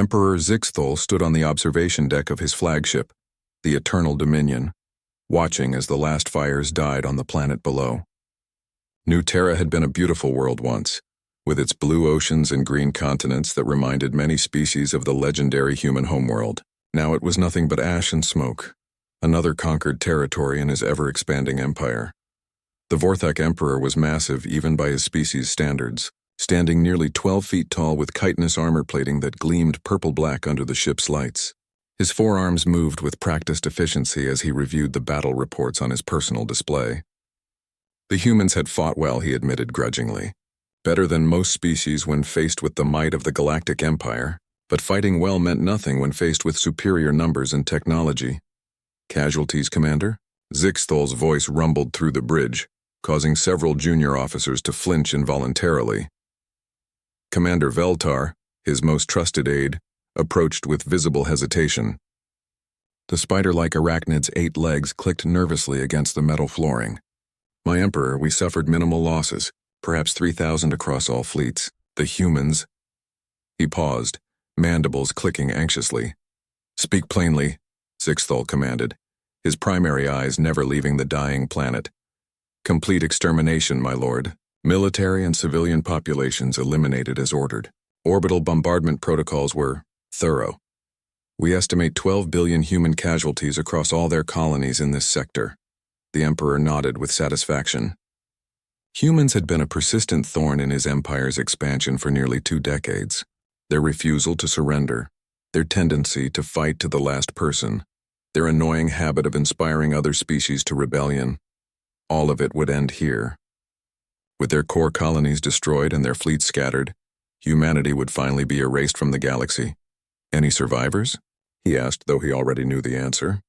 Emperor Zixthol stood on the observation deck of his flagship, the Eternal Dominion, watching as the last fires died on the planet below. New Terra had been a beautiful world once, with its blue oceans and green continents that reminded many species of the legendary human homeworld. Now it was nothing but ash and smoke, another conquered territory in his ever-expanding empire. The Vorthak Emperor was massive even by his species' standards, standing nearly 12 feet tall with chitinous armor plating that gleamed purple-black under the ship's lights. His forearms moved with practiced efficiency as he reviewed the battle reports on his personal display. The humans had fought well, he admitted grudgingly. Better than most species when faced with the might of the Galactic Empire, but fighting well meant nothing when faced with superior numbers and technology. Casualties, Commander? Zixthol's voice rumbled through the bridge, causing several junior officers to flinch involuntarily. Commander Veltar, his most trusted aide, approached with visible hesitation. The spider-like arachnid's 8 legs clicked nervously against the metal flooring. My Emperor, we suffered minimal losses, perhaps 3,000 across all fleets. The humans... He paused, mandibles clicking anxiously. Speak plainly, Zixthol commanded, his primary eyes never leaving the dying planet. Complete extermination, my lord. Military and civilian populations eliminated as ordered. Orbital bombardment protocols were thorough. We estimate 12 billion human casualties across all their colonies in this sector. The Emperor nodded with satisfaction. Humans had been a persistent thorn in his empire's expansion for nearly 2 decades. Their refusal to surrender, their tendency to fight to the last person, their annoying habit of inspiring other species to rebellion. All of it would end here. With their core colonies destroyed and their fleets scattered, humanity would finally be erased from the galaxy. Any survivors? He asked, though he already knew the answer.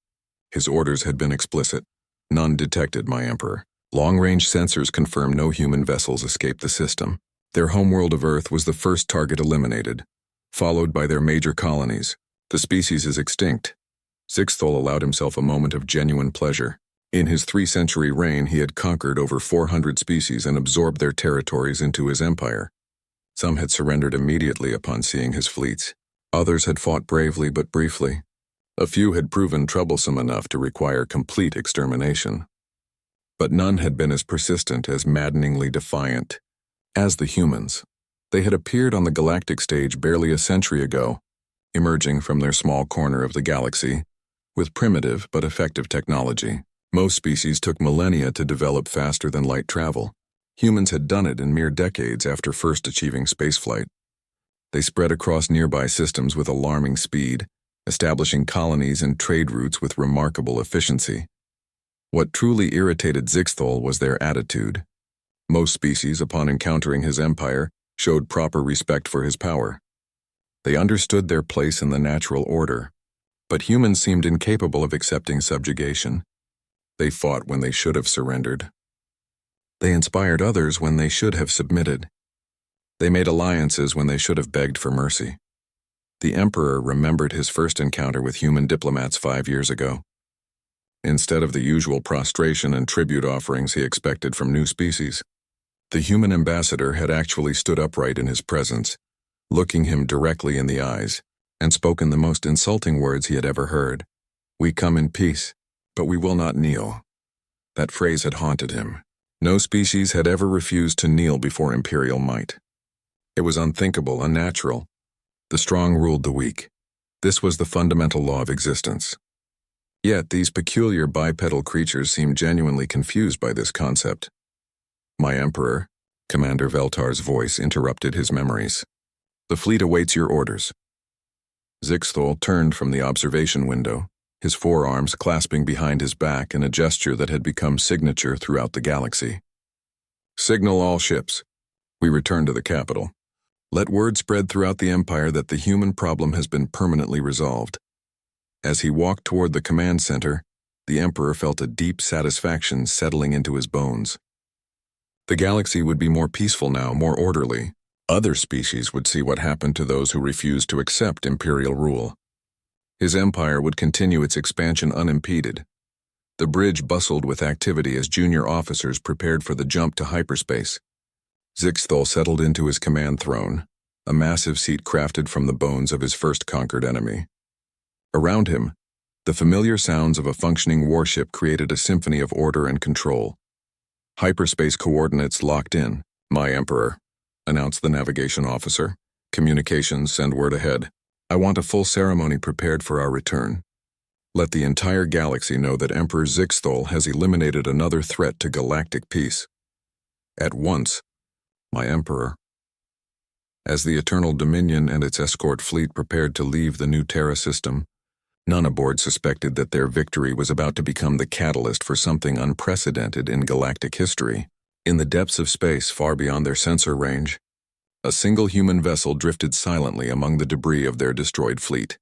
His orders had been explicit. None detected, my Emperor. Long-range sensors confirm no human vessels escaped the system. Their homeworld of Earth was the first target eliminated, followed by their major colonies. The species is extinct. Zixthol allowed himself a moment of genuine pleasure. In his 3-century reign, he had conquered over 400 species and absorbed their territories into his empire. Some had surrendered immediately upon seeing his fleets. Others had fought bravely but briefly. A few had proven troublesome enough to require complete extermination. But none had been as persistent, as maddeningly defiant, as the humans. They had appeared on the galactic stage barely a century ago, emerging from their small corner of the galaxy, with primitive but effective technology. Most species took millennia to develop faster than light travel. Humans had done it in mere decades after first achieving spaceflight. They spread across nearby systems with alarming speed, establishing colonies and trade routes with remarkable efficiency. What truly irritated Zixthol was their attitude. Most species, upon encountering his empire, showed proper respect for his power. They understood their place in the natural order, but humans seemed incapable of accepting subjugation. They fought when they should have surrendered. They inspired others when they should have submitted. They made alliances when they should have begged for mercy. The Emperor remembered his first encounter with human diplomats 5 years ago. Instead of the usual prostration and tribute offerings he expected from new species, the human ambassador had actually stood upright in his presence, looking him directly in the eyes, and spoken the most insulting words he had ever heard. We come in peace, but we will not kneel. That phrase had haunted him. No species had ever refused to kneel before imperial might. It was unthinkable, unnatural. The strong ruled the weak. This was the fundamental law of existence. Yet these peculiar bipedal creatures seemed genuinely confused by this concept. My Emperor, Commander Veltar's voice interrupted his memories. The fleet awaits your orders. Zixthol turned from the observation window, his forearms clasping behind his back in a gesture that had become signature throughout the galaxy. Signal all ships. We return to the capital. Let word spread throughout the Empire that the human problem has been permanently resolved. As he walked toward the command center, the Emperor felt a deep satisfaction settling into his bones. The galaxy would be more peaceful now, more orderly. Other species would see what happened to those who refused to accept imperial rule. His empire would continue its expansion unimpeded. The bridge bustled with activity as junior officers prepared for the jump to hyperspace. Zixthol settled into his command throne, a massive seat crafted from the bones of his first conquered enemy. Around him, the familiar sounds of a functioning warship created a symphony of order and control. Hyperspace coordinates locked in. "My Emperor," announced the navigation officer. "Communications, send word ahead. I want a full ceremony prepared for our return. Let the entire galaxy know that Emperor Zixthol has eliminated another threat to galactic peace. At once, my Emperor." As the Eternal Dominion and its escort fleet prepared to leave the new Terra system, none aboard suspected that their victory was about to become the catalyst for something unprecedented in galactic history. In the depths of space far beyond their sensor range, a single human vessel drifted silently among the debris of their destroyed fleet.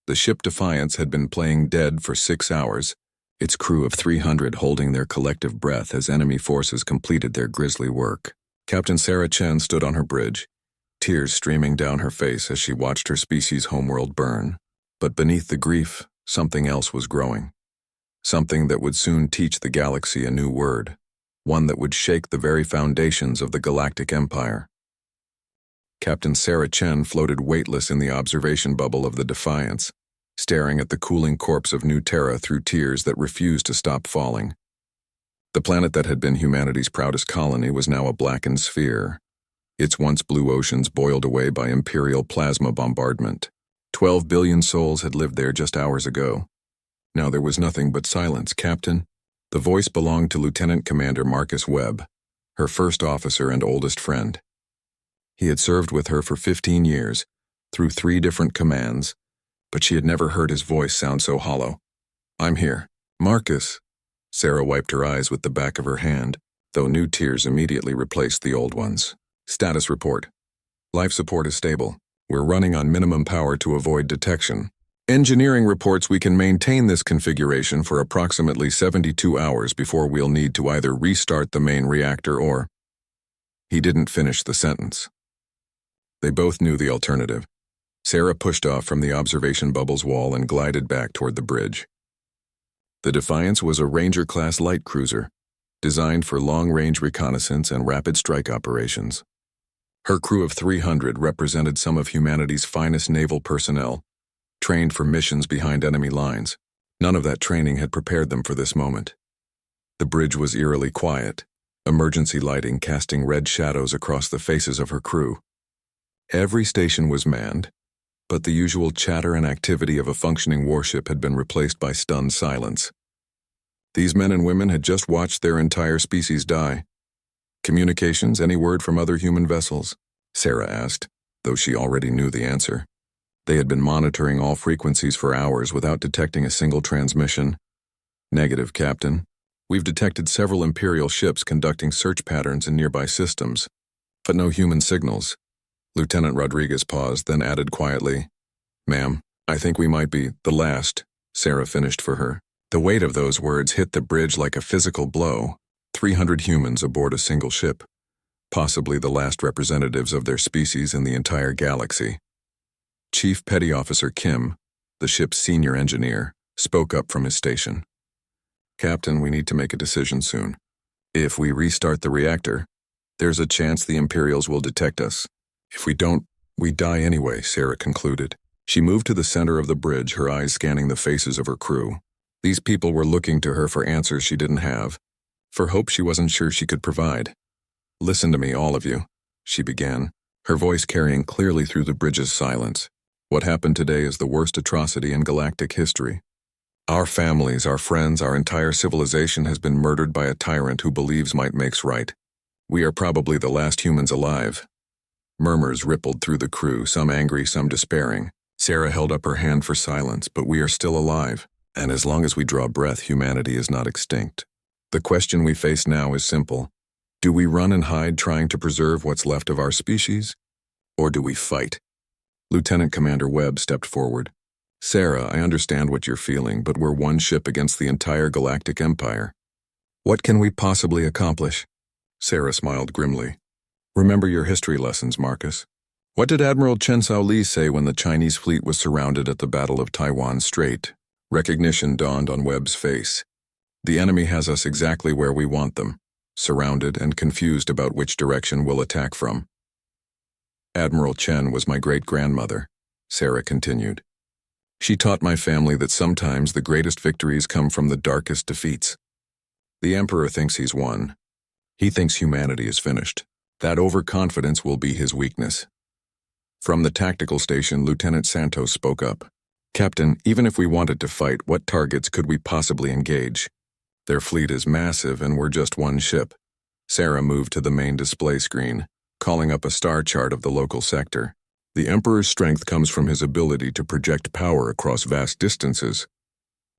The ship Defiance had been playing dead for 6 hours, its crew of 300 holding their collective breath as enemy forces completed their grisly work. Captain Sarah Chen stood on her bridge, tears streaming down her face as she watched her species' homeworld burn. But beneath the grief, something else was growing. Something that would soon teach the galaxy a new word, one that would shake the very foundations of the Galactic Empire. Captain Sarah Chen floated weightless in the observation bubble of the Defiance, staring at the cooling corpse of New Terra through tears that refused to stop falling. The planet that had been humanity's proudest colony was now a blackened sphere, its once blue oceans boiled away by imperial plasma bombardment. 12 billion souls had lived there just hours ago. Now there was nothing but silence, Captain. The voice belonged to Lieutenant Commander Marcus Webb, her first officer and oldest friend. He had served with her for 15 years, through 3 different commands, but she had never heard his voice sound so hollow. "I'm here." "Marcus." Sarah wiped her eyes with the back of her hand, though new tears immediately replaced the old ones. "Status report. Life support is stable. We're running on minimum power to avoid detection. Engineering reports we can maintain this configuration for approximately 72 hours before we'll need to either restart the main reactor or—" He didn't finish the sentence. They both knew the alternative. Sarah pushed off from the observation bubble's wall and glided back toward the bridge. The Defiance was a Ranger-class light cruiser, designed for long-range reconnaissance and rapid strike operations. Her crew of 300 represented some of humanity's finest naval personnel, trained for missions behind enemy lines. None of that training had prepared them for this moment. The bridge was eerily quiet, emergency lighting casting red shadows across the faces of her crew. Every station was manned, but the usual chatter and activity of a functioning warship had been replaced by stunned silence. These men and women had just watched their entire species die. "Communications, any word from other human vessels?" Sarah asked, though she already knew the answer. They had been monitoring all frequencies for hours without detecting a single transmission. "Negative, Captain. We've detected several Imperial ships conducting search patterns in nearby systems, but no human signals." Lieutenant Rodriguez paused, then added quietly, "Ma'am, I think we might be the last," Sarah finished for her. The weight of those words hit the bridge like a physical blow. 300 humans aboard a single ship, possibly the last representatives of their species in the entire galaxy. Chief Petty Officer Kim, the ship's senior engineer, spoke up from his station. "Captain, we need to make a decision soon. If we restart the reactor, there's a chance the Imperials will detect us. If we don't, we die anyway," Sarah concluded. She moved to the center of the bridge, her eyes scanning the faces of her crew. These people were looking to her for answers she didn't have, for hope she wasn't sure she could provide. "Listen to me, all of you," she began, her voice carrying clearly through the bridge's silence. "What happened today is the worst atrocity in galactic history. Our families, our friends, our entire civilization has been murdered by a tyrant who believes might makes right. We are probably the last humans alive." Murmurs rippled through the crew, some angry, some despairing. Sarah held up her hand for silence, but we are still alive, and as long as we draw breath, humanity is not extinct. The question we face now is simple. Do we run and hide trying to preserve what's left of our species? Or do we fight? Lieutenant Commander Webb stepped forward. "Sarah, I understand what you're feeling, but we're one ship against the entire Galactic Empire. What can we possibly accomplish?" Sarah smiled grimly. "Remember your history lessons, Marcus. What did Admiral Chen Shaoli say when the Chinese fleet was surrounded at the Battle of Taiwan Strait?" Recognition dawned on Webb's face. "The enemy has us exactly where we want them, surrounded and confused about which direction we'll attack from." Admiral Chen was my great-grandmother, Sarah continued. She taught my family that sometimes the greatest victories come from the darkest defeats. The Emperor thinks he's won. He thinks humanity is finished. That overconfidence will be his weakness. From the tactical station, Lieutenant Santos spoke up. Captain, even if we wanted to fight, what targets could we possibly engage? Their fleet is massive and we're just one ship. Sarah moved to the main display screen, calling up a star chart of the local sector. The Emperor's strength comes from his ability to project power across vast distances.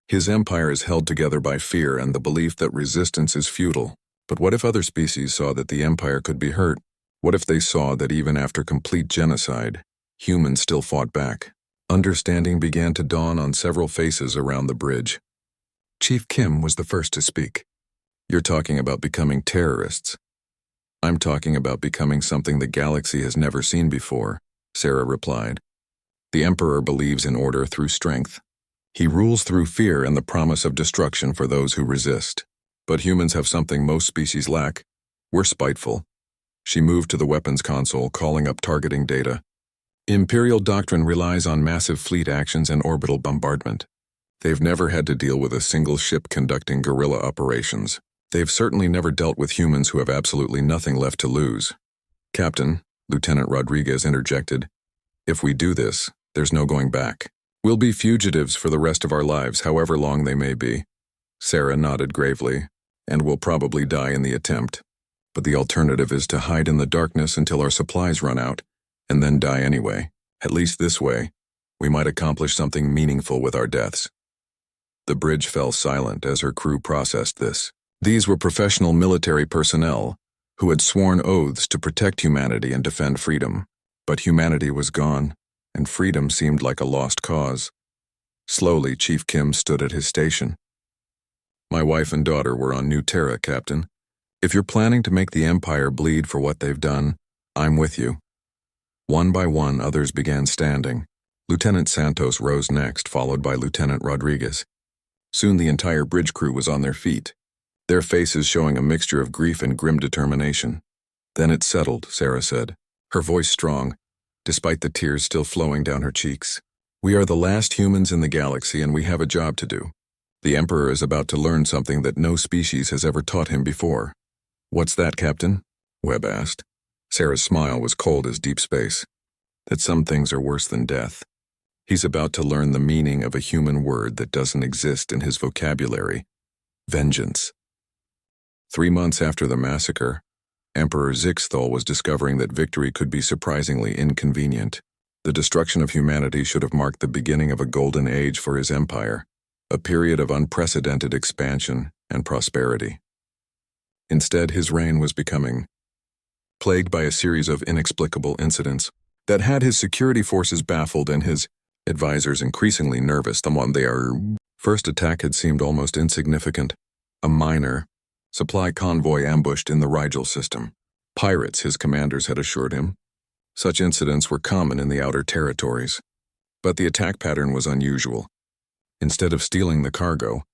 His empire is held together by fear and the belief that resistance is futile. But what if other species saw that the empire could be hurt? What if they saw that even after complete genocide, humans still fought back? Understanding began to dawn on several faces around the bridge. Chief Kim was the first to speak. You're talking about becoming terrorists. I'm talking about becoming something the galaxy has never seen before, Sarah replied. The Emperor believes in order through strength. He rules through fear and the promise of destruction for those who resist. But humans have something most species lack. We're spiteful. She moved to the weapons console, calling up targeting data. Imperial doctrine relies on massive fleet actions and orbital bombardment. They've never had to deal with a single ship conducting guerrilla operations. They've certainly never dealt with humans who have absolutely nothing left to lose. Captain, Lieutenant Rodriguez interjected, if we do this, there's no going back. We'll be fugitives for the rest of our lives, however long they may be. Sarah nodded gravely, and we'll probably die in the attempt. But the alternative is to hide in the darkness until our supplies run out, and then die anyway. At least this way, we might accomplish something meaningful with our deaths. The bridge fell silent as her crew processed this. These were professional military personnel who had sworn oaths to protect humanity and defend freedom. But humanity was gone, and freedom seemed like a lost cause. Slowly, Chief Kim stood at his station. My wife and daughter were on New Terra, Captain. If you're planning to make the Empire bleed for what they've done, I'm with you. One by one, others began standing. Lieutenant Santos rose next, followed by Lieutenant Rodriguez. Soon the entire bridge crew was on their feet, their faces showing a mixture of grief and grim determination. Then it settled, Sarah said, her voice strong, despite the tears still flowing down her cheeks. We are the last humans in the galaxy and we have a job to do. The Emperor is about to learn something that no species has ever taught him before. What's that, Captain? Webb asked. Sarah's smile was cold as deep space. That some things are worse than death. He's about to learn the meaning of a human word that doesn't exist in his vocabulary. Vengeance. 3 months after the massacre, Emperor Zixthal was discovering that victory could be surprisingly inconvenient. The destruction of humanity should have marked the beginning of a golden age for his empire, a period of unprecedented expansion and prosperity. Instead, his reign was becoming plagued by a series of inexplicable incidents that had his security forces baffled and his advisors increasingly nervous. Their first attack had seemed almost insignificant, a minor supply convoy ambushed in the Rigel system. Pirates, his commanders had assured him. Such incidents were common in the outer territories. But the attack pattern was unusual. Instead of stealing the cargo,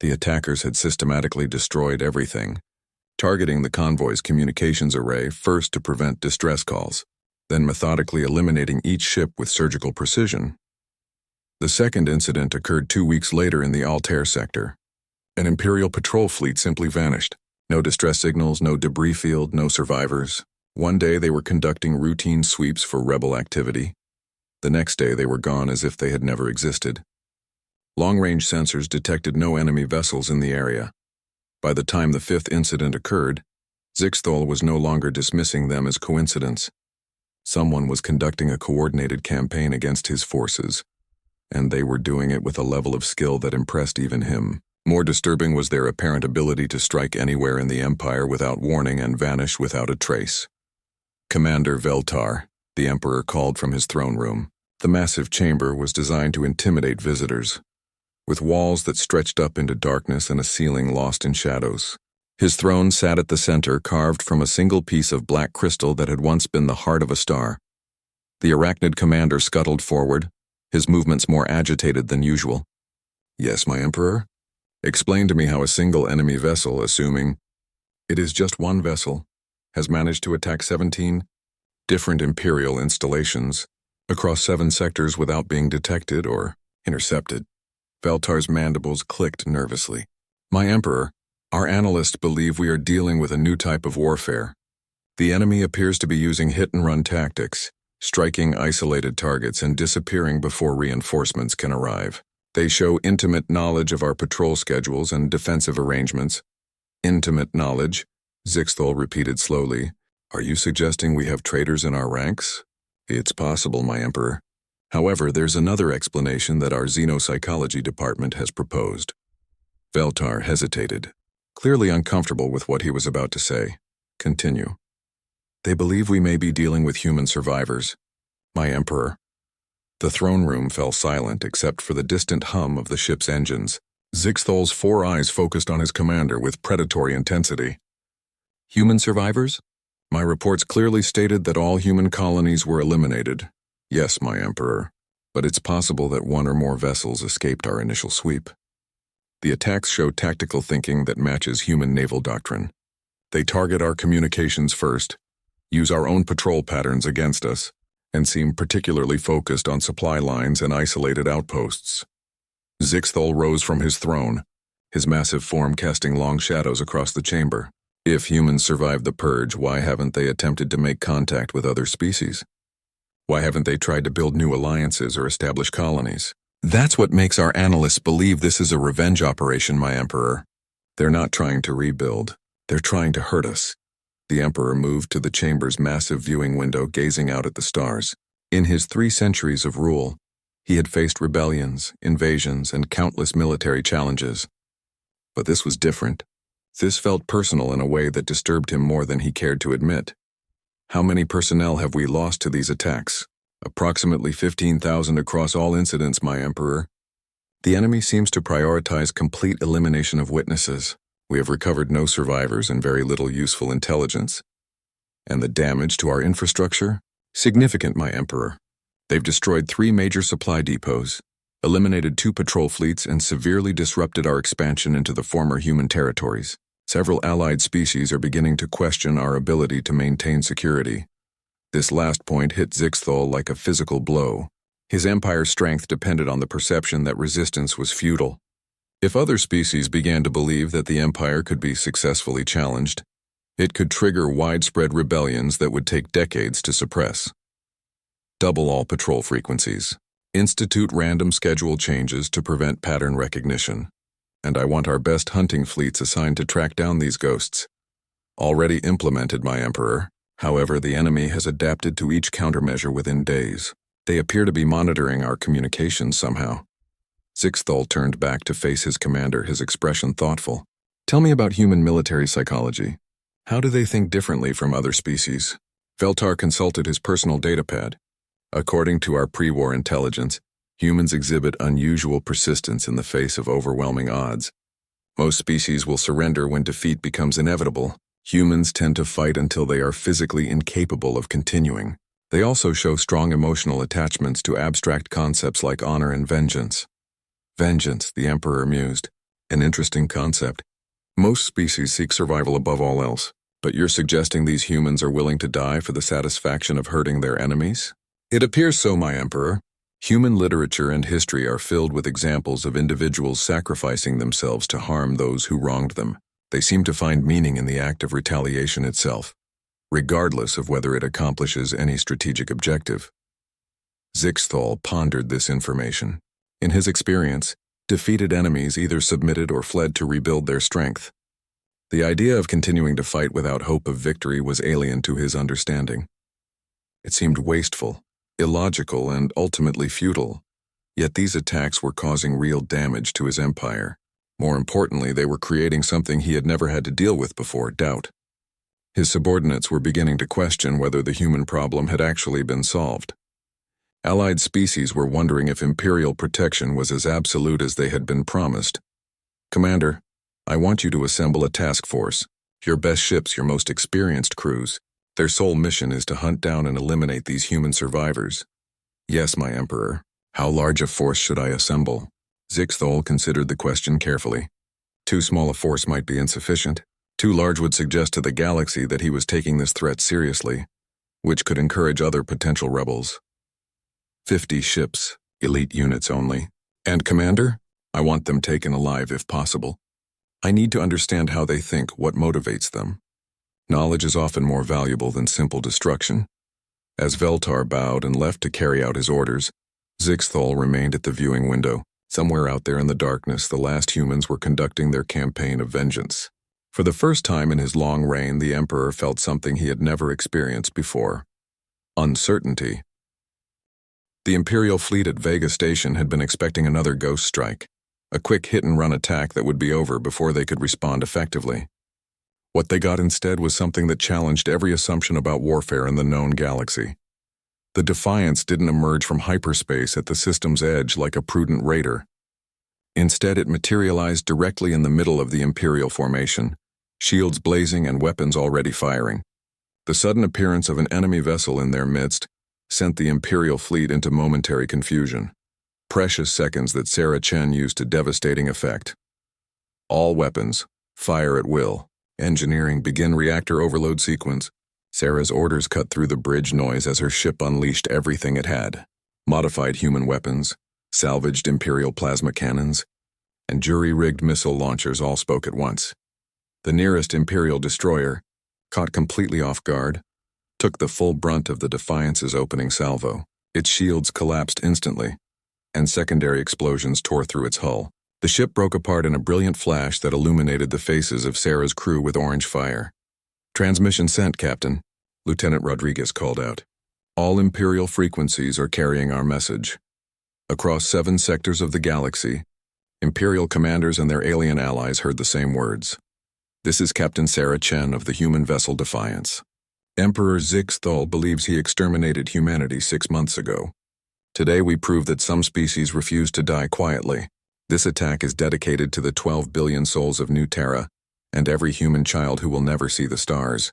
the attackers had systematically destroyed everything, targeting the convoy's communications array first to prevent distress calls, then methodically eliminating each ship with surgical precision. The second incident occurred 2 weeks later in the Altair sector. An Imperial patrol fleet simply vanished. No distress signals, no debris field, no survivors. One day they were conducting routine sweeps for rebel activity. The next day they were gone as if they had never existed. Long-range sensors detected no enemy vessels in the area. By the time the fifth incident occurred, Zixthal was no longer dismissing them as coincidence. Someone was conducting a coordinated campaign against his forces, and they were doing it with a level of skill that impressed even him. More disturbing was their apparent ability to strike anywhere in the Empire without warning and vanish without a trace. Commander Veltar, the Emperor called from his throne room. The massive chamber was designed to intimidate visitors, with walls that stretched up into darkness and a ceiling lost in shadows. His throne sat at the center, carved from a single piece of black crystal that had once been the heart of a star. The arachnid commander scuttled forward, his movements more agitated than usual. Yes, my Emperor? Explain to me how a single enemy vessel, assuming it is just one vessel, has managed to attack 17 different Imperial installations, across 7 sectors without being detected or intercepted. Veltar's mandibles clicked nervously. My Emperor, our analysts believe we are dealing with a new type of warfare. The enemy appears to be using hit-and-run tactics, striking isolated targets and disappearing before reinforcements can arrive. They show intimate knowledge of our patrol schedules and defensive arrangements. Intimate knowledge, Zixthol repeated slowly. Are you suggesting we have traitors in our ranks? It's possible, my Emperor. However, there's another explanation that our xenopsychology department has proposed. Veltar hesitated, clearly uncomfortable with what he was about to say. Continue. They believe we may be dealing with human survivors. My Emperor. The throne room fell silent except for the distant hum of the ship's engines. Zixthol's 4 eyes focused on his commander with predatory intensity. Human survivors? My reports clearly stated that all human colonies were eliminated. Yes, my Emperor, but it's possible that 1 or more vessels escaped our initial sweep. The attacks show tactical thinking that matches human naval doctrine. They target our communications first, use our own patrol patterns against us, and seem particularly focused on supply lines and isolated outposts. Zixthol rose from his throne, his massive form casting long shadows across the chamber. If humans survived the purge, why haven't they attempted to make contact with other species? Why haven't they tried to build new alliances or establish colonies? That's what makes our analysts believe this is a revenge operation, my Emperor. They're not trying to rebuild. They're trying to hurt us. The Emperor moved to the chamber's massive viewing window, gazing out at the stars. In his 3 centuries of rule, he had faced rebellions, invasions, and countless military challenges. But this was different. This felt personal in a way that disturbed him more than he cared to admit. How many personnel have we lost to these attacks? Approximately 15,000 across all incidents, my Emperor. The enemy seems to prioritize complete elimination of witnesses. We have recovered no survivors and very little useful intelligence. And the damage to our infrastructure? Significant, my Emperor. They've destroyed 3 major supply depots, eliminated 2 patrol fleets, and severely disrupted our expansion into the former human territories. Several allied species are beginning to question our ability to maintain security. This last point hit Zixthol like a physical blow. His empire's strength depended on the perception that resistance was futile. If other species began to believe that the empire could be successfully challenged, it could trigger widespread rebellions that would take decades to suppress. Double all patrol frequencies. Institute random schedule changes to prevent pattern recognition. And I want our best hunting fleets assigned to track down these ghosts. Already implemented, my Emperor. However, the enemy has adapted to each countermeasure within days. They appear to be monitoring our communications somehow. Zixthol turned back to face his commander, his expression thoughtful. Tell me about human military psychology. How do they think differently from other species? Veltar consulted his personal datapad. According to our pre-war intelligence, humans exhibit unusual persistence in the face of overwhelming odds. Most species will surrender when defeat becomes inevitable. Humans tend to fight until they are physically incapable of continuing. They also show strong emotional attachments to abstract concepts like honor and vengeance. Vengeance, the Emperor mused. An interesting concept. Most species seek survival above all else, but you're suggesting these humans are willing to die for the satisfaction of hurting their enemies? It appears so, my Emperor. Human literature and history are filled with examples of individuals sacrificing themselves to harm those who wronged them. They seem to find meaning in the act of retaliation itself, regardless of whether it accomplishes any strategic objective. Zixthol pondered this information. In his experience, defeated enemies either submitted or fled to rebuild their strength. The idea of continuing to fight without hope of victory was alien to his understanding. It seemed wasteful, illogical, and ultimately futile. Yet these attacks were causing real damage to his empire. More importantly, they were creating something he had never had to deal with before, doubt. His subordinates were beginning to question whether the human problem had actually been solved. Allied species were wondering if Imperial protection was as absolute as they had been promised. Commander, I want you to assemble a task force. Your best ships, your most experienced crews. Their sole mission is to hunt down and eliminate these human survivors. Yes, my Emperor. How large a force should I assemble? Zixthol considered the question carefully. Too small a force might be insufficient. Too large would suggest to the galaxy that he was taking this threat seriously. which could encourage other potential rebels. 50 ships, elite units only. And Commander, I want them taken alive if possible. I need to understand how they think, what motivates them. Knowledge is often more valuable than simple destruction. As Veltar bowed and left to carry out his orders, Zixthol remained at the viewing window. Somewhere out there in the darkness, the last humans were conducting their campaign of vengeance. For the first time in his long reign, the Emperor felt something he had never experienced before: uncertainty. The Imperial fleet at Vega Station had been expecting another ghost strike, a quick hit-and-run attack that would be over before they could respond effectively. What they got instead was something that challenged every assumption about warfare in the known galaxy. The Defiance didn't emerge from hyperspace at the system's edge like a prudent raider. Instead, it materialized directly in the middle of the Imperial formation, shields blazing and weapons already firing. The sudden appearance of an enemy vessel in their midst sent the Imperial fleet into momentary confusion. Precious seconds that Sarah Chen used to devastating effect. All weapons, fire at will. Engineering, begin reactor overload sequence. Sarah's orders cut through the bridge noise as her ship unleashed everything it had. Modified human weapons, salvaged Imperial plasma cannons, and jury-rigged missile launchers all spoke at once. The nearest Imperial destroyer, caught completely off guard, took the full brunt of the Defiance's opening salvo. Its shields collapsed instantly, and secondary explosions tore through its hull. The ship broke apart in a brilliant flash that illuminated the faces of Sarah's crew with orange fire. "Transmission sent, Captain," Lieutenant Rodriguez called out. "All Imperial frequencies are carrying our message. Across 7 sectors of the galaxy, Imperial commanders and their alien allies heard the same words. This is Captain Sarah Chen of the human vessel Defiance. Emperor Zixthol believes he exterminated humanity 6 months ago. Today we prove that some species refuse to die quietly. This attack is dedicated to the 12 billion souls of New Terra and every human child who will never see the stars.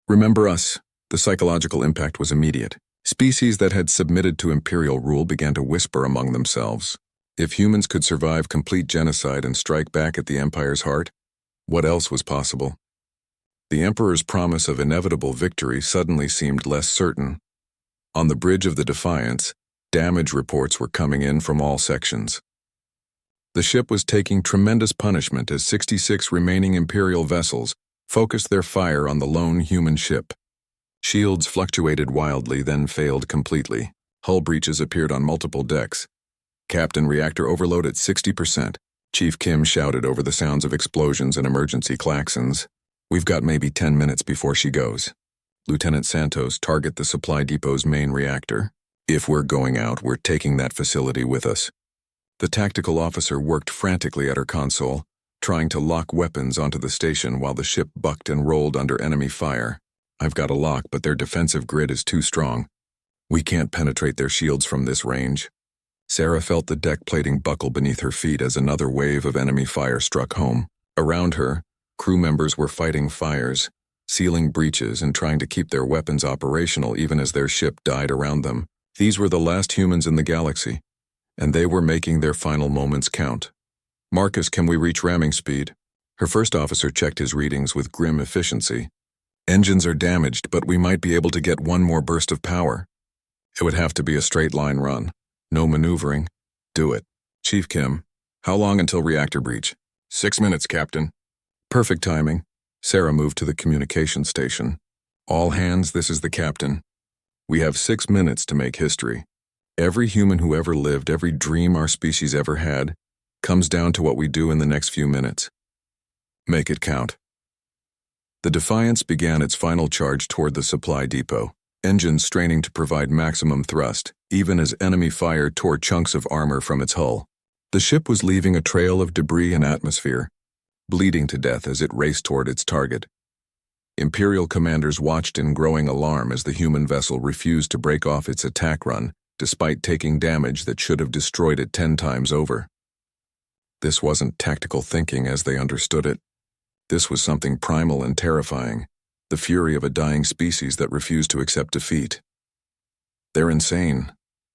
Remember us." The psychological impact was immediate. Species that had submitted to Imperial rule began to whisper among themselves. If humans could survive complete genocide and strike back at the Empire's heart, what else was possible? The Emperor's promise of inevitable victory suddenly seemed less certain. On the bridge of the Defiance, damage reports were coming in from all sections. The ship was taking tremendous punishment as 66 remaining Imperial vessels focused their fire on the lone human ship. Shields fluctuated wildly, then failed completely. Hull breaches appeared on multiple decks. "Captain, reactor overload at 60%. Chief Kim shouted over the sounds of explosions and emergency klaxons. "We've got maybe 10 minutes before she goes." Lieutenant Santos, target the supply depot's main reactor. "If we're going out, we're taking that facility with us." The tactical officer worked frantically at her console, trying to lock weapons onto the station while the ship bucked and rolled under enemy fire. "I've got a lock, but their defensive grid is too strong. We can't penetrate their shields from this range." Sarah felt the deck plating buckle beneath her feet as another wave of enemy fire struck home. Around her, crew members were fighting fires, sealing breaches and trying to keep their weapons operational even as their ship died around them. These were the last humans in the galaxy, and they were making their final moments count. "Marcus, can we reach ramming speed?" Her first officer checked his readings with grim efficiency. "Engines are damaged, but we might be able to get one more burst of power." "It would have to be a straight line run. No maneuvering." "Do it." "Chief Kim, how long until reactor breach?" 6 minutes, Captain." "Perfect timing." Sarah moved to the communication station. "All hands, this is the captain. We have 6 minutes to make history. Every human who ever lived, every dream our species ever had, comes down to what we do in the next few minutes. Make it count." The Defiance began its final charge toward the supply depot, engines straining to provide maximum thrust, even as enemy fire tore chunks of armor from its hull. The ship was leaving a trail of debris and atmosphere, bleeding to death as it raced toward its target. Imperial commanders watched in growing alarm as the human vessel refused to break off its attack run, despite taking damage that should have destroyed it 10 times over. This wasn't tactical thinking as they understood it. This was something primal and terrifying, the fury of a dying species that refused to accept defeat. "They're insane,"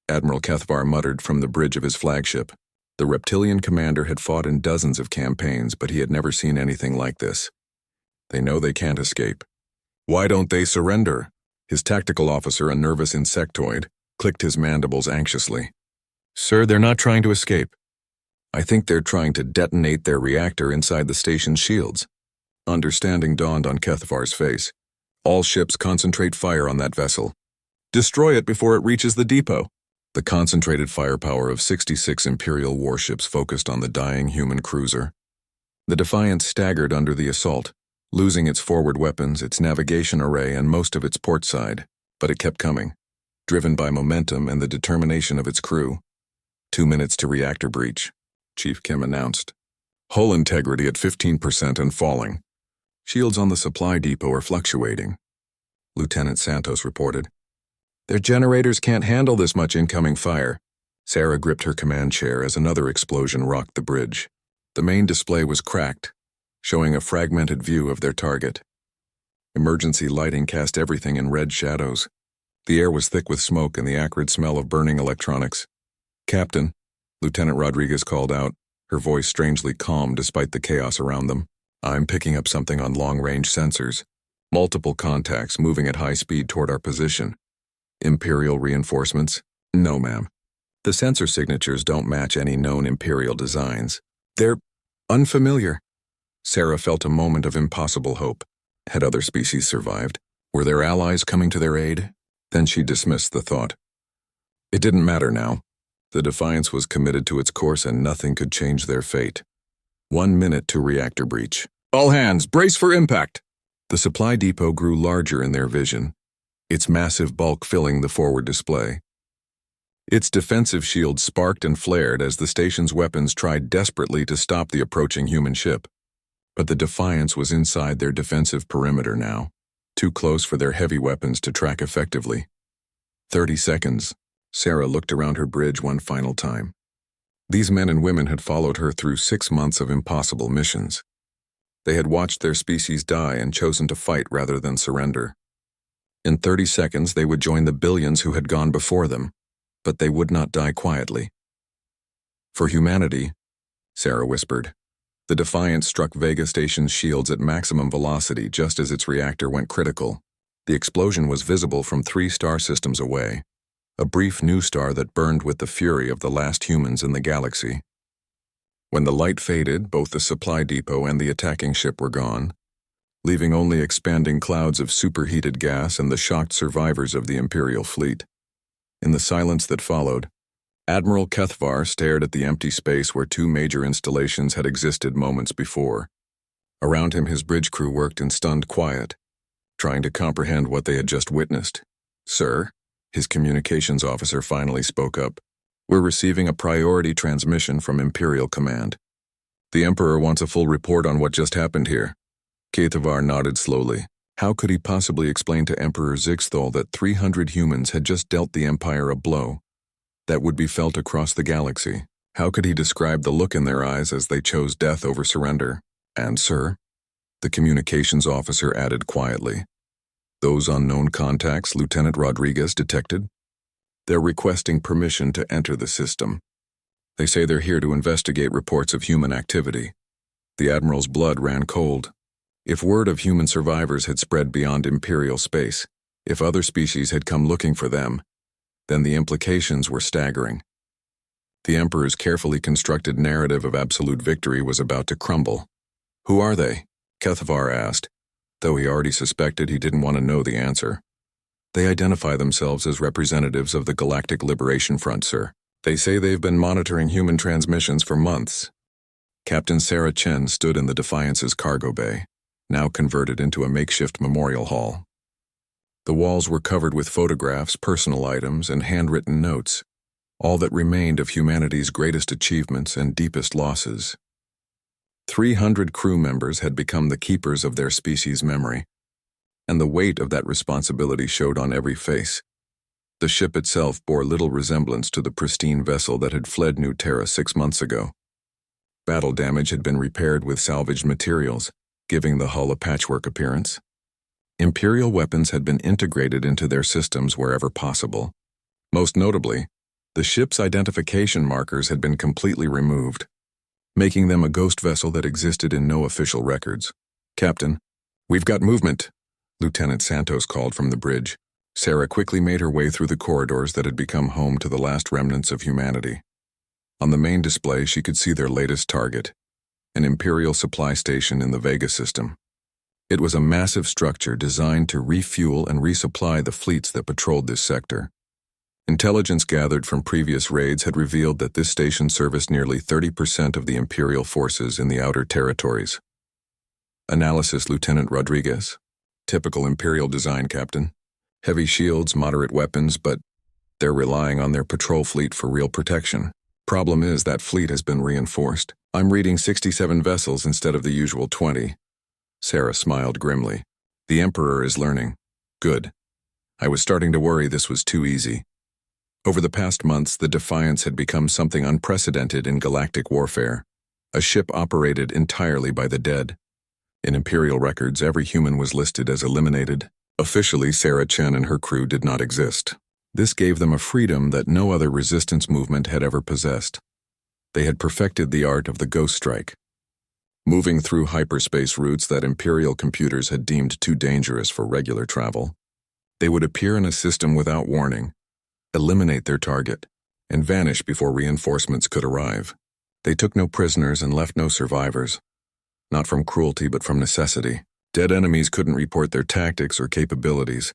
Admiral Kethvar muttered from the bridge of his flagship. The reptilian commander had fought in dozens of campaigns, but he had never seen anything like this. "They know they can't escape." "Why don't they surrender?" His tactical officer, a nervous insectoid, clicked his mandibles anxiously. "Sir, they're not trying to escape. I think they're trying to detonate their reactor inside the station's shields." Understanding dawned on Kethavar's face. "All ships concentrate fire on that vessel. Destroy it before it reaches the depot." The concentrated firepower of 66 Imperial warships focused on the dying human cruiser. The Defiant staggered under the assault, losing its forward weapons, its navigation array, and most of its port side, but it kept coming, driven by momentum and the determination of its crew. 2 minutes to reactor breach, Chief Kim announced. "Hull integrity at 15% and falling. Shields on the supply depot are fluctuating," Lieutenant Santos reported. "Their generators can't handle this much incoming fire." Sarah gripped her command chair as another explosion rocked the bridge. The main display was cracked, showing a fragmented view of their target. Emergency lighting cast everything in red shadows. The air was thick with smoke and the acrid smell of burning electronics. "Captain," Lieutenant Rodriguez called out, her voice strangely calm despite the chaos around them. "I'm picking up something on long-range sensors. Multiple contacts moving at high speed toward our position. Imperial reinforcements?" "No, ma'am. The sensor signatures don't match any known Imperial designs. They're unfamiliar." Sarah felt a moment of impossible hope. Had other species survived? Were their allies coming to their aid? Then she dismissed the thought. It didn't matter now. The Defiance was committed to its course and nothing could change their fate. 1 minute to reactor breach. "All hands, brace for impact!" The supply depot grew larger in their vision, its massive bulk filling the forward display. Its defensive shields sparked and flared as the station's weapons tried desperately to stop the approaching human ship. But the Defiance was inside their defensive perimeter now, too close for their heavy weapons to track effectively. 30 seconds. Sarah looked around her bridge one final time. These men and women had followed her through 6 months of impossible missions. They had watched their species die and chosen to fight rather than surrender. In 30 seconds, they would join the billions who had gone before them, but they would not die quietly. "For humanity," Sarah whispered. The Defiant struck Vega Station's shields at maximum velocity just as its reactor went critical. The explosion was visible from 3 star systems away, a brief new star that burned with the fury of the last humans in the galaxy. When the light faded, both the supply depot and the attacking ship were gone, leaving only expanding clouds of superheated gas and the shocked survivors of the Imperial fleet. In the silence that followed, Admiral Kethavar stared at the empty space where 2 major installations had existed moments before. Around him, his bridge crew worked in stunned quiet, trying to comprehend what they had just witnessed. "Sir," his communications officer finally spoke up, "we're receiving a priority transmission from Imperial Command. The Emperor wants a full report on what just happened here." Kethavar nodded slowly. How could he possibly explain to Emperor Zixthal that 300 humans had just dealt the Empire a blow that would be felt across the galaxy? How could he describe the look in their eyes as they chose death over surrender? "And, sir," the communications officer added quietly, "those unknown contacts Lieutenant Rodriguez detected? They're requesting permission to enter the system. They say they're here to investigate reports of human activity." The Admiral's blood ran cold. If word of human survivors had spread beyond Imperial space, if other species had come looking for them, then the implications were staggering. The Emperor's carefully constructed narrative of absolute victory was about to crumble. "Who are they?" Kethavar asked, though he already suspected he didn't want to know the answer. "They identify themselves as representatives of the Galactic Liberation Front, sir. They say they've been monitoring human transmissions for months." Captain Sarah Chen stood in the Defiance's cargo bay, now converted into a makeshift memorial hall. The walls were covered with photographs, personal items, and handwritten notes, all that remained of humanity's greatest achievements and deepest losses. 300 crew members had become the keepers of their species' memory, and the weight of that responsibility showed on every face. The ship itself bore little resemblance to the pristine vessel that had fled New Terra 6 months ago. Battle damage had been repaired with salvaged materials, giving the hull a patchwork appearance. Imperial weapons had been integrated into their systems wherever possible. Most notably, the ship's identification markers had been completely removed, making them a ghost vessel that existed in no official records. "Captain, we've got movement," Lieutenant Santos called from the bridge. Sarah quickly made her way through the corridors that had become home to the last remnants of humanity. On the main display, she could see their latest target, an Imperial supply station in the Vega system. It was a massive structure designed to refuel and resupply the fleets that patrolled this sector. Intelligence gathered from previous raids had revealed that this station serviced nearly 30% of the Imperial forces in the outer territories. Analysis, Lieutenant Rodriguez. Typical Imperial design, Captain. Heavy shields, moderate weapons, but they're relying on their patrol fleet for real protection. Problem is that fleet has been reinforced. I'm reading 67 vessels instead of the usual 20. Sarah smiled grimly. The Emperor is learning. Good. I was starting to worry this was too easy. Over the past months, the Defiance had become something unprecedented in galactic warfare. A ship operated entirely by the dead. In Imperial records, every human was listed as eliminated. Officially, Sarah Chen and her crew did not exist. This gave them a freedom that no other resistance movement had ever possessed. They had perfected the art of the ghost strike. Moving through hyperspace routes that Imperial computers had deemed too dangerous for regular travel, they would appear in a system without warning, eliminate their target, and vanish before reinforcements could arrive. They took no prisoners and left no survivors. Not from cruelty, but from necessity. Dead enemies couldn't report their tactics or capabilities.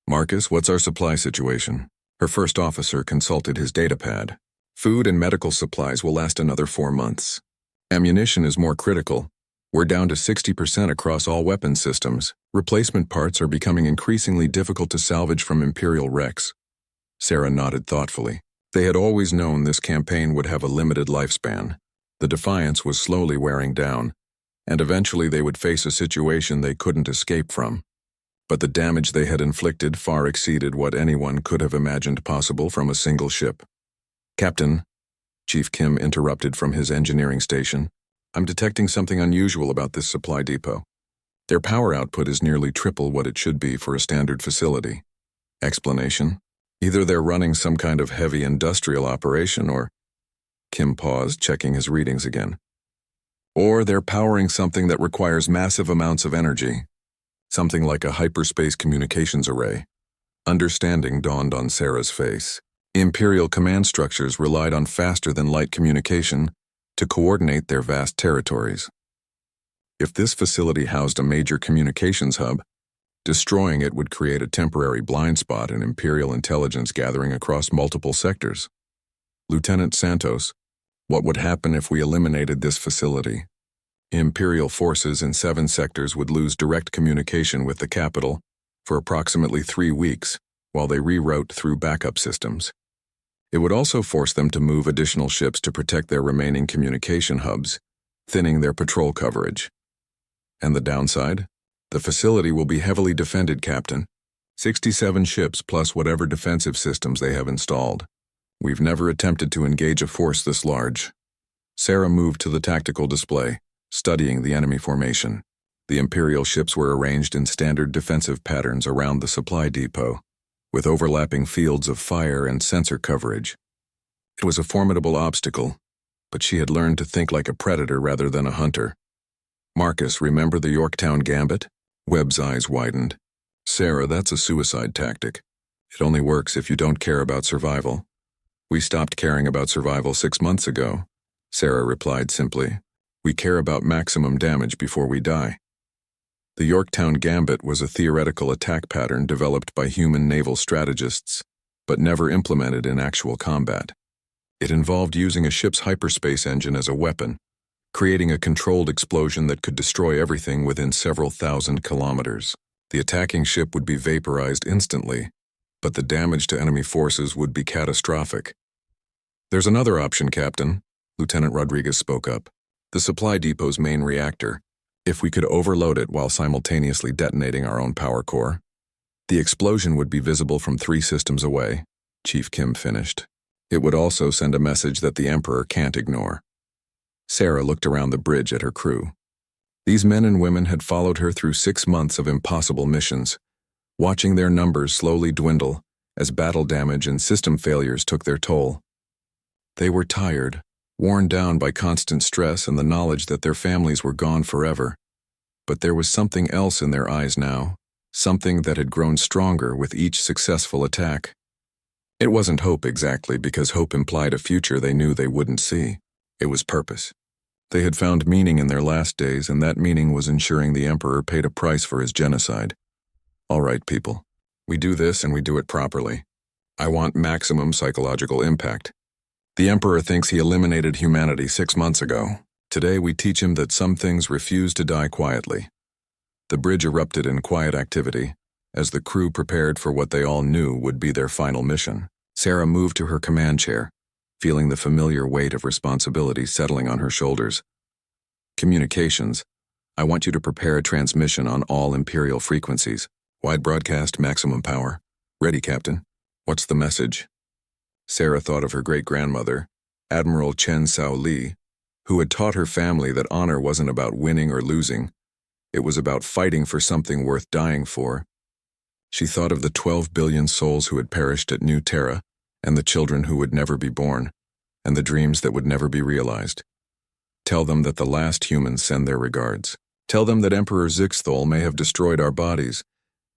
Marcus, what's our supply situation? Her first officer consulted his datapad. Food and medical supplies will last another 4 months. Ammunition is more critical. We're down to 60% across all weapon systems. Replacement parts are becoming increasingly difficult to salvage from Imperial wrecks. Sarah nodded thoughtfully. They had always known this campaign would have a limited lifespan. The Defiance was slowly wearing down, and eventually they would face a situation they couldn't escape from. But the damage they had inflicted far exceeded what anyone could have imagined possible from a single ship. Captain, Chief Kim interrupted from his engineering station, I'm detecting something unusual about this supply depot. Their power output is nearly triple what it should be for a standard facility. Explanation? Either they're running some kind of heavy industrial operation or... Kim paused, checking his readings again. Or they're powering something that requires massive amounts of energy. Something like a hyperspace communications array. Understanding dawned on Sarah's face. Imperial command structures relied on faster-than-light communication to coordinate their vast territories. If this facility housed a major communications hub, destroying it would create a temporary blind spot in Imperial intelligence gathering across multiple sectors. Lieutenant Santos, what would happen if we eliminated this facility? Imperial forces in 7 sectors would lose direct communication with the capital for approximately 3 weeks while they reroute through backup systems. It would also force them to move additional ships to protect their remaining communication hubs, thinning their patrol coverage. And the downside? The facility will be heavily defended, Captain. 67 ships plus whatever defensive systems they have installed. We've never attempted to engage a force this large. Sarah moved to the tactical display, studying the enemy formation. The Imperial ships were arranged in standard defensive patterns around the supply depot, with overlapping fields of fire and sensor coverage. It was a formidable obstacle, but she had learned to think like a predator rather than a hunter. Marcus, remember the Yorktown Gambit? Webb's eyes widened. Sarah, that's a suicide tactic. It only works if you don't care about survival. We stopped caring about survival 6 months ago, Sarah replied simply. We care about maximum damage before we die. The Yorktown Gambit was a theoretical attack pattern developed by human naval strategists, but never implemented in actual combat. It involved using a ship's hyperspace engine as a weapon, creating a controlled explosion that could destroy everything within several thousand kilometers. The attacking ship would be vaporized instantly, but the damage to enemy forces would be catastrophic. There's another option, Captain, Lieutenant Rodriguez spoke up. The supply depot's main reactor. If we could overload it while simultaneously detonating our own power core. The explosion would be visible from 3 systems away, Chief Kim finished. It would also send a message that the Emperor can't ignore. Sarah looked around the bridge at her crew. These men and women had followed her through 6 months of impossible missions, watching their numbers slowly dwindle as battle damage and system failures took their toll. They were tired, worn down by constant stress and the knowledge that their families were gone forever. But there was something else in their eyes now, something that had grown stronger with each successful attack. It wasn't hope exactly, because hope implied a future they knew they wouldn't see. It was purpose. They had found meaning in their last days, and that meaning was ensuring the Emperor paid a price for his genocide. All right, people. We do this and we do it properly. I want maximum psychological impact. The Emperor thinks he eliminated humanity 6 months ago. Today we teach him that some things refuse to die quietly. The bridge erupted in quiet activity, as the crew prepared for what they all knew would be their final mission. Sarah moved to her command chair, feeling the familiar weight of responsibility settling on her shoulders. Communications. I want you to prepare a transmission on all Imperial frequencies. Wide broadcast, maximum power. Ready, Captain. What's the message? Sarah thought of her great-grandmother, Admiral Chen Sao Li, who had taught her family that honor wasn't about winning or losing. It was about fighting for something worth dying for. She thought of the 12 billion souls who had perished at New Terra, and the children who would never be born, and the dreams that would never be realized. Tell them that the last humans send their regards. Tell them that Emperor Zixthol may have destroyed our bodies,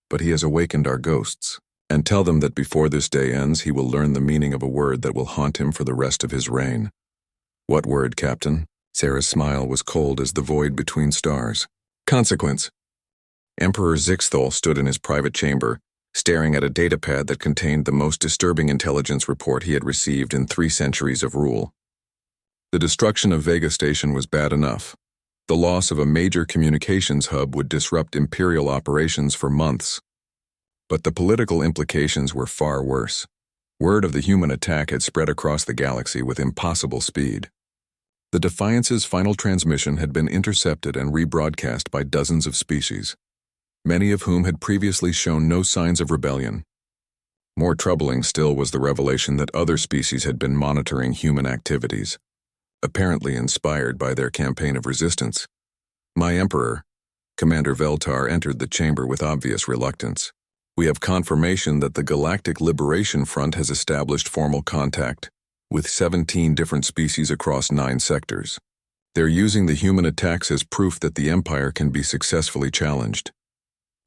but he has awakened our ghosts. And tell them that before this day ends, he will learn the meaning of a word that will haunt him for the rest of his reign. What word, Captain? Sarah's smile was cold as the void between stars. Consequence. Emperor Zixthol stood in his private chamber, staring at a datapad that contained the most disturbing intelligence report he had received in 3 centuries of rule. The destruction of Vega Station was bad enough. The loss of a major communications hub would disrupt Imperial operations for months. But the political implications were far worse. Word of the human attack had spread across the galaxy with impossible speed. The Defiance's final transmission had been intercepted and rebroadcast by dozens of species, many of whom had previously shown no signs of rebellion. More troubling still was the revelation that other species had been monitoring human activities, apparently inspired by their campaign of resistance. My Emperor, Commander Veltar entered the chamber with obvious reluctance. We have confirmation that the Galactic Liberation Front has established formal contact with 17 different species across 9 sectors. They're using the human attacks as proof that the Empire can be successfully challenged.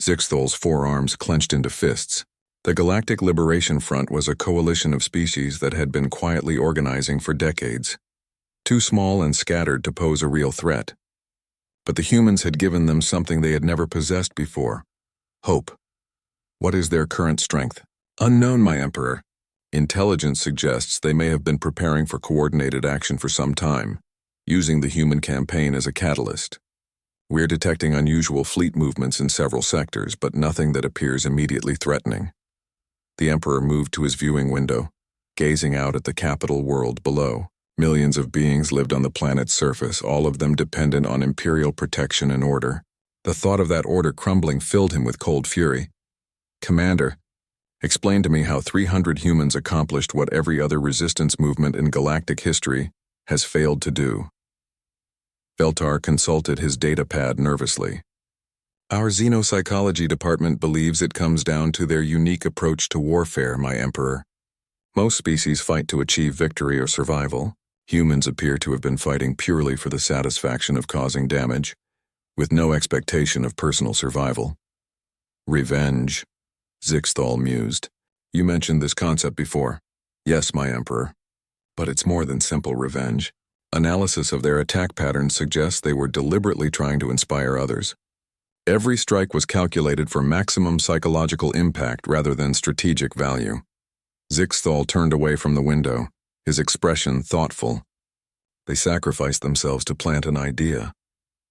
Zixthol's forearms clenched into fists. The Galactic Liberation Front was a coalition of species that had been quietly organizing for decades, too small and scattered to pose a real threat. But the humans had given them something they had never possessed before: hope. What is their current strength? Unknown, my Emperor. Intelligence suggests they may have been preparing for coordinated action for some time, using the human campaign as a catalyst. We're detecting unusual fleet movements in several sectors, but nothing that appears immediately threatening. The Emperor moved to his viewing window, gazing out at the capital world below. Millions of beings lived on the planet's surface, all of them dependent on Imperial protection and order. The thought of that order crumbling filled him with cold fury. Commander, explain to me how 300 humans accomplished what every other resistance movement in galactic history has failed to do. Veltar consulted his datapad nervously. Our xenopsychology department believes it comes down to their unique approach to warfare, my Emperor. Most species fight to achieve victory or survival. Humans appear to have been fighting purely for the satisfaction of causing damage, with no expectation of personal survival. Revenge, Zixthol mused. You mentioned this concept before. Yes, my Emperor. But it's more than simple revenge. Analysis of their attack patterns suggests they were deliberately trying to inspire others. Every strike was calculated for maximum psychological impact rather than strategic value. Zixthol turned away from the window, his expression thoughtful. They sacrificed themselves to plant an idea.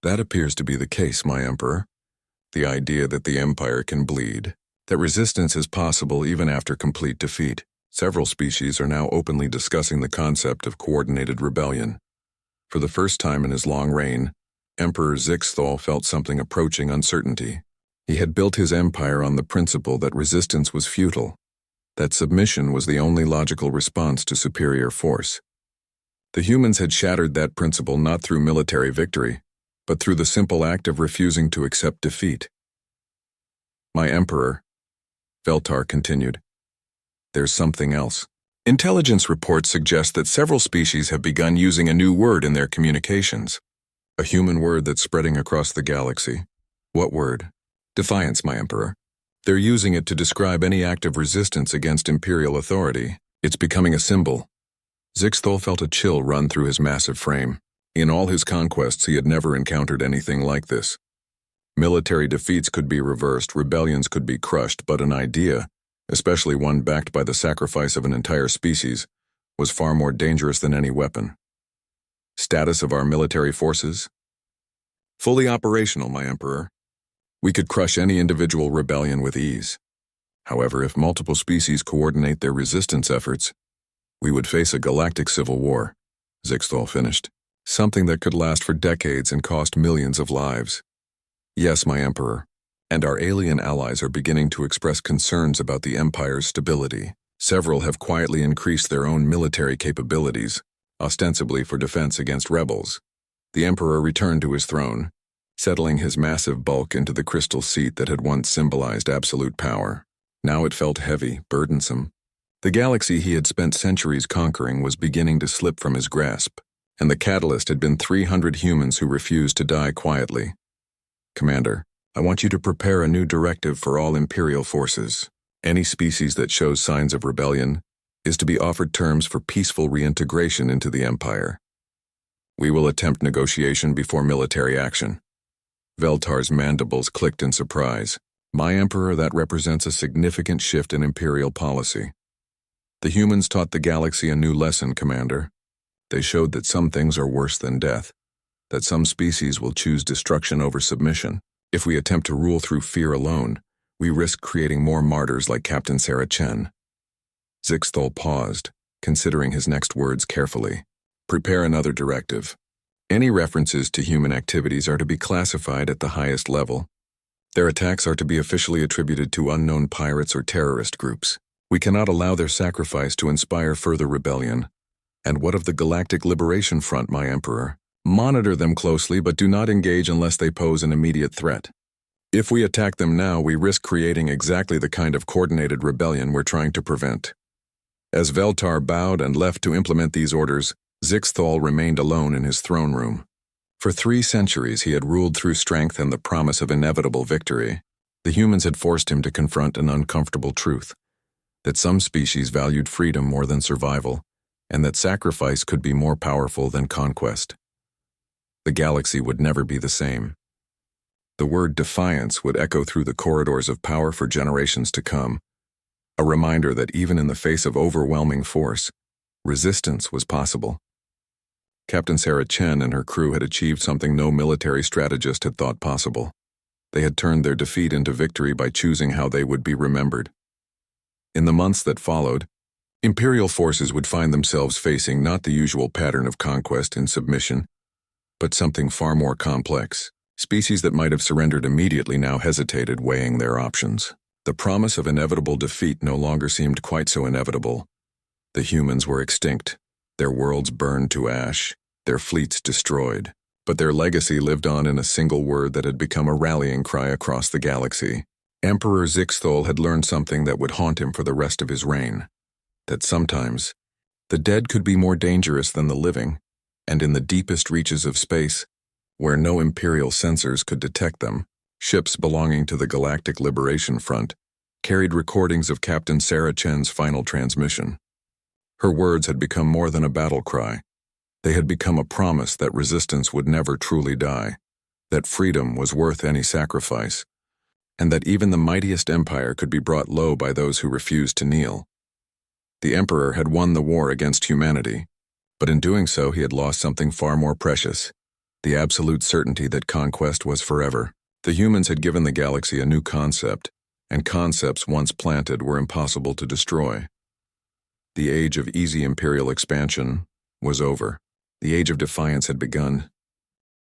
That appears to be the case, my Emperor. The idea that the Empire can bleed, that resistance is possible even after complete defeat. Several species are now openly discussing the concept of coordinated rebellion. For the first time in his long reign, Emperor Zixthol felt something approaching uncertainty. He had built his empire on the principle that resistance was futile, that submission was the only logical response to superior force. The humans had shattered that principle not through military victory, but through the simple act of refusing to accept defeat. My Emperor, Veltar continued, there's something else. Intelligence reports suggest that several species have begun using a new word in their communications. A human word that's spreading across the galaxy. What word? Defiance, my Emperor. They're using it to describe any act of resistance against Imperial authority. It's becoming a symbol. Zixthol felt a chill run through his massive frame. In all his conquests, he had never encountered anything like this. Military defeats could be reversed, rebellions could be crushed, but an idea, especially one backed by the sacrifice of an entire species, was far more dangerous than any weapon. Status of our military forces? Fully operational, my Emperor. We could crush any individual rebellion with ease. However, if multiple species coordinate their resistance efforts, we would face a galactic civil war, Zixthol finished. Something that could last for decades and cost millions of lives. Yes, my Emperor, and our alien allies are beginning to express concerns about the Empire's stability. Several have quietly increased their own military capabilities, ostensibly for defense against rebels. The Emperor returned to his throne, settling his massive bulk into the crystal seat that had once symbolized absolute power. Now it felt heavy, burdensome. The galaxy he had spent centuries conquering was beginning to slip from his grasp, and the catalyst had been 300 humans who refused to die quietly. Commander, I want you to prepare a new directive for all Imperial forces. Any species that shows signs of rebellion is to be offered terms for peaceful reintegration into the Empire. We will attempt negotiation before military action. Veltar's mandibles clicked in surprise. My Emperor, that represents a significant shift in Imperial policy. The humans taught the galaxy a new lesson, Commander. They showed that some things are worse than death, that some species will choose destruction over submission. If we attempt to rule through fear alone, we risk creating more martyrs like Captain Sarah Chen. Zixthol paused, considering his next words carefully. Prepare another directive. Any references to human activities are to be classified at the highest level. Their attacks are to be officially attributed to unknown pirates or terrorist groups. We cannot allow their sacrifice to inspire further rebellion. And what of the Galactic Liberation Front, my Emperor? Monitor them closely, but do not engage unless they pose an immediate threat. If we attack them now, we risk creating exactly the kind of coordinated rebellion we're trying to prevent. As Veltar bowed and left to implement these orders, Zixthol remained alone in his throne room. For 3 centuries he had ruled through strength and the promise of inevitable victory. The humans had forced him to confront an uncomfortable truth, that some species valued freedom more than survival, and that sacrifice could be more powerful than conquest. The galaxy would never be the same. The word defiance would echo through the corridors of power for generations to come, a reminder that even in the face of overwhelming force, resistance was possible. Captain Sarah Chen and her crew had achieved something no military strategist had thought possible. They had turned their defeat into victory by choosing how they would be remembered. In the months that followed, Imperial forces would find themselves facing not the usual pattern of conquest and submission, but something far more complex. Species that might have surrendered immediately now hesitated, weighing their options. The promise of inevitable defeat no longer seemed quite so inevitable. The humans were extinct, their worlds burned to ash, their fleets destroyed, but their legacy lived on in a single word that had become a rallying cry across the galaxy. Emperor Zixthol had learned something that would haunt him for the rest of his reign, that sometimes the dead could be more dangerous than the living, and in the deepest reaches of space, where no Imperial sensors could detect them, ships belonging to the Galactic Liberation Front carried recordings of Captain Sarah Chen's final transmission. Her words had become more than a battle cry. They had become a promise that resistance would never truly die, that freedom was worth any sacrifice, and that even the mightiest empire could be brought low by those who refused to kneel. The Emperor had won the war against humanity, but in doing so he had lost something far more precious, the absolute certainty that conquest was forever. The humans had given the galaxy a new concept, and concepts once planted were impossible to destroy. The age of easy Imperial expansion was over. The age of defiance had begun,